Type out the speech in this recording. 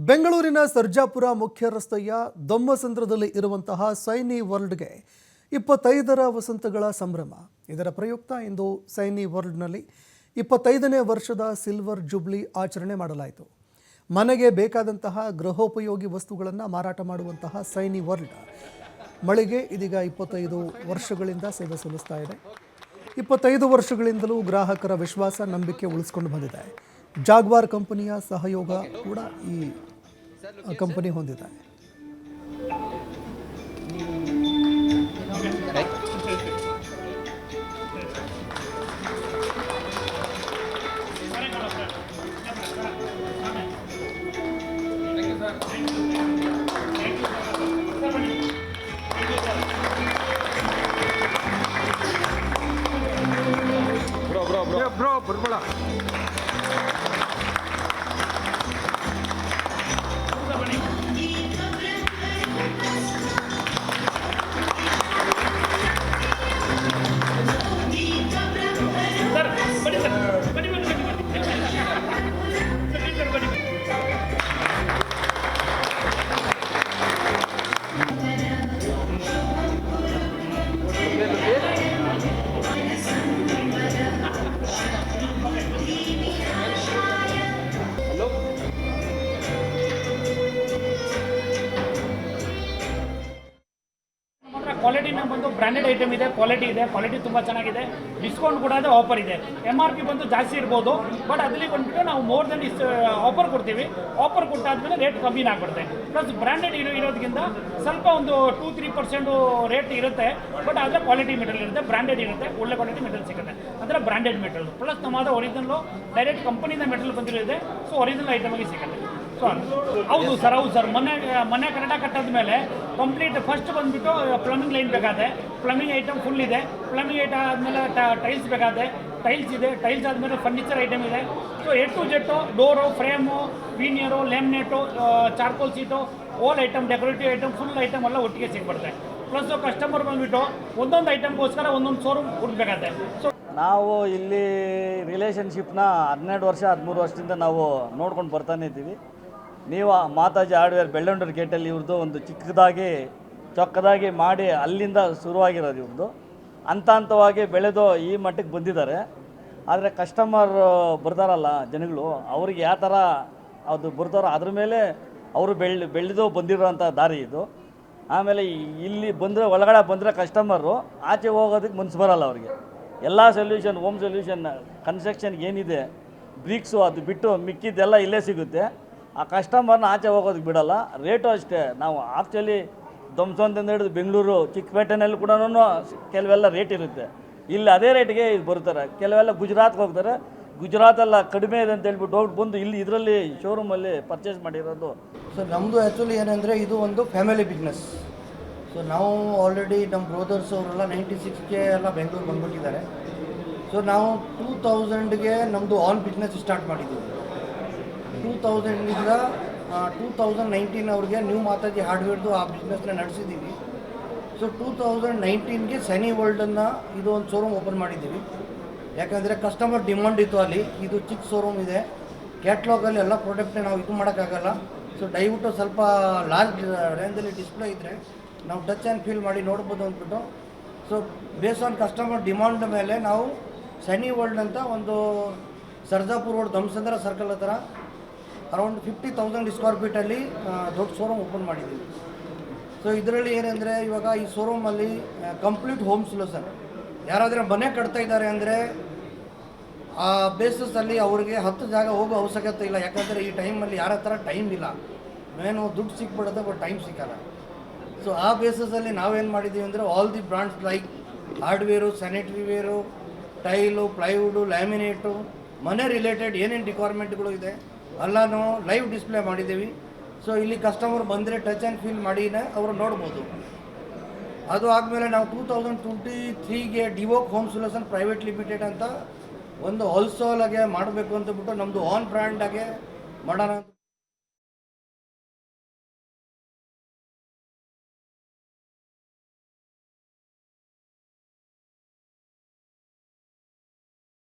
ಬೆಂಗಳೂರಿನ ಸರ್ಜಾಪುರ ಮುಖ್ಯ ರಸ್ತೆಯ ದೊಮ್ಮಸಂದ್ರದಲ್ಲಿ ಇರುವಂತಹ ಸೈನಿ ವರ್ಲ್ಡ್ಗೆ 25ರ ವಸಂತಗಳ ಸಂಭ್ರಮ. ಇದರ ಪ್ರಯುಕ್ತ ಇಂದು ಸೈನಿ ವರ್ಲ್ಡ್ನಲ್ಲಿ 25ನೇ ವರ್ಷದ ಸಿಲ್ವರ್ ಜುಬ್ಲಿ ಆಚರಣೆ ಮಾಡಲಾಯಿತು. ಮನೆಗೆ ಬೇಕಾದಂತಹ ಗೃಹೋಪಯೋಗಿ ವಸ್ತುಗಳನ್ನು ಮಾರಾಟ ಮಾಡುವಂತಹ ಸೈನಿ ವರ್ಲ್ಡ್ ಮಳಿಗೆ ಇದೀಗ 25 ವರ್ಷಗಳಿಂದ ಸೇವೆ ಸಲ್ಲಿಸ್ತಾ ಇದೆ. 25 ವರ್ಷಗಳಿಂದಲೂ ಗ್ರಾಹಕರ ವಿಶ್ವಾಸ ನಂಬಿಕೆ ಉಳಿಸ್ಕೊಂಡು ಬಂದಿದೆ. ಜಾಗ್ವಾರ್ ಕಂಪನಿಯ ಸಹಯೋಗ ಕೂಡ ಈ ಕಂಪನಿ ಹೊಂದಿದೆ. ಬ್ರೋ ಬರ್ಬೇಡ. ಕ್ವಾಲಿಟಿನ ಬಂದು ಬ್ರ್ಯಾಂಡೆಡ್ ಐಟಮ್ ಇದೆ, ಕ್ವಾಲಿಟಿ ತುಂಬ ಚೆನ್ನಾಗಿದೆ. ಡಿಸ್ಕೌಂಟ್ ಕೂಡ ಇದೆ, ಆಫರ್ ಇದೆ. MRP ಬಂದು ಜಾಸ್ತಿ ಇರ್ಬೋದು, ಬಟ್ ಅದರಲ್ಲಿ ಬಂದುಬಿಟ್ಟು ನಾವು ಮೋರ್ ದೆನ್ ಆಫರ್ ಕೊಡ್ತೀವಿ. ಆಫರ್ ಕೊಟ್ಟಾದ್ಮೇಲೆ ರೇಟ್ ಕಮ್ಮಿನ ಆಗ್ಬಿಡುತ್ತೆ. ಪ್ಲಸ್ ಬ್ರ್ಯಾಂಡೆಡ್ ಇರೋದಕ್ಕಿಂತ ಸ್ವಲ್ಪ ಒಂದು 2-3% ರೇಟ್ ಇರುತ್ತೆ, ಬಟ್ ಆದರೆ ಕ್ವಾಲಿಟಿ ಮೆಟೀರಿಯಲ್ ಇರುತ್ತೆ, ಬ್ರ್ಯಾಂಡೆಡ್ ಇರುತ್ತೆ, ಒಳ್ಳೆ ಕ್ವಾಲಿಟಿ ಮೆಟೀರಿಯಲ್ ಸಿಗುತ್ತೆ. ಅಂದರೆ ಬ್ರ್ಯಾಂಡೆಡ್ ಮೆಟೀರಿಯಲ್ ಪ್ಲಸ್ ನಮ್ಮದು ಒರಿಜಿನಲ್ಲು ಡೈರೆಕ್ಟ್ ಕಂಪನಿಯಿಂದ ಮೆಟೀರಿಯಲ್ ಬಂದಿರೋದೆ. ಸೊ ಒರಿಜಿನಲ್ ಐಟಮಾಗಿ ಸಿಗುತ್ತೆ. ಸೊ ಹೌದು ಸರ್, ಮನೆ ಕರೆಕ್ಟಾಗಿ ಕಟ್ಟಾದ್ಮೇಲೆ ಕಂಪ್ಲೀಟ್ ಫಸ್ಟ್ ಬಂದುಬಿಟ್ಟು ಪ್ಲಂಬಿಂಗ್ ಲೈನ್ ಬೇಕಾದೆ, ಪ್ಲಂಬಿಂಗ್ ಐಟಮ್ ಫುಲ್ ಇದೆ. ಪ್ಲಂಬಿಂಗ್ ಐಟಮ್ ಆದಮೇಲೆ ಟೈಲ್ಸ್ ಬೇಕಾದೆ, ಟೈಲ್ಸ್ ಇದೆ. ಟೈಲ್ಸ್ ಆದಮೇಲೆ ಫರ್ನಿಚರ್ ಐಟಮ್ ಇದೆ. So A to Z door, frame, veneer, laminate, charcoal sheet, all item, decorative item, full item ಎಲ್ಲ ಒಟ್ಟಿಗೆ ಸಿಗ್ಬಿಡುತ್ತೆ. ಪ್ಲಸ್ ಕಸ್ಟಮರ್ ಬಂದುಬಿಟ್ಟು ಒಂದೊಂದು ಐಟಮ್ಗೋಸ್ಕರ ಒಂದೊಂದು ಶೋರೂಮ್ ಹುಡುಕಬೇಕಾಗುತ್ತೆ. ಸೊ ನಾವು ಇಲ್ಲಿ ರಿಲೇಷನ್ಶಿಪ್ನ 12 ವರ್ಷ 13 ವರ್ಷದಿಂದ ನಾವು ನೋಡ್ಕೊಂಡು ಬರ್ತಾನೆ ಇದ್ದೀವಿ. ನೀವು ಮಾತಾಜಿ ಹಾರ್ಡ್ವೇರ್ ಬೆಳ್ಳಂಡೂರು ಗೇಟಲ್ಲಿ ಇವ್ರದ್ದು ಒಂದು ಚೊಕ್ಕದಾಗಿ ಮಾಡಿ ಅಲ್ಲಿಂದ ಶುರುವಾಗಿರೋದು ಇವ್ರದ್ದು. ಹಂತವಾಗಿ ಬೆಳೆದು ಈ ಮಟ್ಟಕ್ಕೆ ಬಂದಿದ್ದಾರೆ. ಆದರೆ ಕಸ್ಟಮರ್ ಬರ್ತಾರಲ್ಲ ಜನಗಳು, ಅವ್ರಿಗೆ ಯಾವ ಥರ ಅದು ಬರ್ತಾರೋ ಅದ್ರ ಮೇಲೆ ಅವರು ಬೆಳೆದು ಬಂದಿರೋಂಥ ದಾರಿ ಇದು. ಆಮೇಲೆ ಇಲ್ಲಿ ಬಂದರೆ ಒಳಗಡೆ ಬಂದರೆ ಕಸ್ಟಮರು ಆಚೆ ಹೋಗೋದಕ್ಕೆ ಮನಸ್ಸು ಬರೋಲ್ಲ ಅವ್ರಿಗೆ. ಎಲ್ಲ ಸೊಲ್ಯೂಷನ್, ಹೋಮ್ ಸೊಲ್ಯೂಷನ್, ಕನ್ಸ್ಟ್ರಕ್ಷನ್ಗೆ ಏನಿದೆ ಬ್ರಿಕ್ಸು ಅದು ಬಿಟ್ಟು ಮಿಕ್ಕಿದ್ದೆಲ್ಲ ಇಲ್ಲೇ ಸಿಗುತ್ತೆ. ಆ ಕಸ್ಟಮರ್ನ ಆಚೆ ಹೋಗೋದಕ್ಕೆ ಬಿಡೋಲ್ಲ. ರೇಟು ಅಷ್ಟೇ. ನಾವು ಆ್ಯಕ್ಚುಲಿ ದೊಮ್ಸಂದಿಂದ ಹಿಡಿದು ಬೆಂಗಳೂರು ಚಿಕ್ಕಪೇಟೆನಲ್ಲಿ ಕೂಡ ಕೆಲವೆಲ್ಲ ರೇಟ್ ಇರುತ್ತೆ. ಇಲ್ಲಿ ಅದೇ ರೇಟ್ಗೆ ಇದು ಬರ್ತಾರೆ. ಕೆಲವೆಲ್ಲ ಗುಜರಾತ್ಗೆ ಹೋಗ್ತಾರೆ. ಗುಜರಾತೆಲ್ಲ ಕಡಿಮೆ ಇದೆ ಅಂತ ಹೇಳ್ಬಿಟ್ಟು ಹೋಗಿ ಬಂದು ಇಲ್ಲಿ ಇದರಲ್ಲಿ ಶೋರೂಮಲ್ಲಿ ಪರ್ಚೇಸ್ ಮಾಡಿರೋದು. ಸೊ ನಮ್ಮದು ಆ್ಯಕ್ಚುಲಿ ಏನಂದರೆ ಇದು ಒಂದು ಫ್ಯಾಮಿಲಿ ಬಿಸ್ನೆಸ್. ಸೊ ನಾವು ಆಲ್ರೆಡಿ ನಮ್ಮ ಬ್ರದರ್ಸ್ ಅವರೆಲ್ಲ 96ಗೆ ಎಲ್ಲ ಬೆಂಗಳೂರು ಬಂದ್ಬಿಟ್ಟಿದ್ದಾರೆ. ಸೊ ನಾವು 2000ಗೆ ನಮ್ಮದು ಆನ್ ಬಿಸ್ನೆಸ್ ಸ್ಟಾರ್ಟ್ ಮಾಡಿದ್ದೀವಿ. 2000ರಿಂದ 2019 ಅವ್ರಿಗೆ ನ್ಯೂ ಮಾತಾಜಿ ಹಾರ್ಡ್ವೇರ್ದು ಆ ಬಿಸ್ನೆಸ್ನ ನಡೆಸಿದ್ದೀವಿ. ಸೊ 2019ಗೆ ಸೈನಿ ವರ್ಲ್ಡನ್ನು ಇದು ಒಂದು ಶೋರೂಮ್ ಓಪನ್ ಮಾಡಿದ್ದೀವಿ. ಯಾಕಂದರೆ ಕಸ್ಟಮರ್ ಡಿಮಾಂಡ್ ಇತ್ತು ಅಲ್ಲಿ. ಇದು ಚಿಕ್ಕ ಶೋರೂಮ್ ಇದೆ, ಕ್ಯಾಟ್ಲಾಗಲ್ಲಿ ಎಲ್ಲ ಪ್ರಾಡಕ್ಟ್ನ ನಾವು ಇದು ಮಾಡೋಕ್ಕಾಗಲ್ಲ. ಸೊ ದಯವಿಟ್ಟು ಸ್ವಲ್ಪ ಲಾರ್ಜ್ ರೇಂಜಲ್ಲಿ ಡಿಸ್ಪ್ಲೇ ಇದ್ದರೆ ನಾವು ಟಚ್ ಆ್ಯಂಡ್ ಫೀಲ್ ಮಾಡಿ ನೋಡ್ಬೋದು ಅಂದ್ಬಿಟ್ಟು. So base on customer demand ಮೇಲೆ ನಾವು ಸೈನಿ ವರ್ಲ್ಡ್ ಅಂತ ಒಂದು ಸರ್ಜಾಪುರ ರೋಡ್ ದೊಮ್ಸಂದ್ರ ಸರ್ಕಲ್ ಹತ್ರ ಅರೌಂಡ್ 50,000 ಸ್ಕ್ವೇರ್ ಫೀಟಲ್ಲಿ ದೊಡ್ಡ ಶೋರೂಮ್ ಓಪನ್ ಮಾಡಿದ್ದೀವಿ. ಸೊ ಇದರಲ್ಲಿ ಏನಂದರೆ ಇವಾಗ ಈ ಶೋರೂಮಲ್ಲಿ ಕಂಪ್ಲೀಟ್ ಹೋಮ್ ಸೊಲ್ಯೂಷನ್. ಯಾರಾದರೆ ಮನೆ ಕಟ್ತಾ ಇದ್ದಾರೆ ಅಂದರೆ ಆ ಬೇಸಸಲ್ಲಿ ಅವ್ರಿಗೆ 10 ಜಾಗ ಹೋಗೋ ಅವಶ್ಯಕತೆ ಇಲ್ಲ. ಯಾಕಂದರೆ ಈ ಟೈಮಲ್ಲಿ ಯಾರ ಹತ್ರ ಟೈಮ್ ಇಲ್ಲ. ಮೇನು ದುಡ್ಡು ಸಿಕ್ಬಿಡುತ್ತೆ, ಬಟ್ ಟೈಮ್ ಸಿಕ್ಕಲ್ಲ. ಸೊ ಆ ಬೇಸಸಲ್ಲಿ ನಾವೇನು ಮಾಡಿದ್ದೀವಿ ಅಂದರೆ all the brands like hardware, sanitary ware, tile, plywood, laminate, ಮನೆ ರಿಲೇಟೆಡ್ ಏನೇನು ರಿಕ್ವೈರ್ಮೆಂಟ್ಗಳು ಇದೆ ಎಲ್ಲನೂ ಲೈವ್ ಡಿಸ್ಪ್ಲೇ ಮಾಡಿದ್ದೀವಿ. ಸೊ ಇಲ್ಲಿ ಕಸ್ಟಮರ್ ಬಂದರೆ ಟಚ್ ಆ್ಯಂಡ್ ಫೀಲ್ ಮಾಡಿನೇ ಅವರು ನೋಡ್ಬೋದು. ಅದು ಆದಮೇಲೆ ನಾವು 2023ಗೆ Divok home solution private limited ಅಂತ ಒಂದು ಹೋಲ್ಸೇಲಾಗೆ ಮಾಡಬೇಕು ಅಂತಬಿಟ್ಟು ನಮ್ಮದು ಆನ್ ಬ್ರ್ಯಾಂಡಾಗೆ ಮಾಡೋಣ ಅಂತ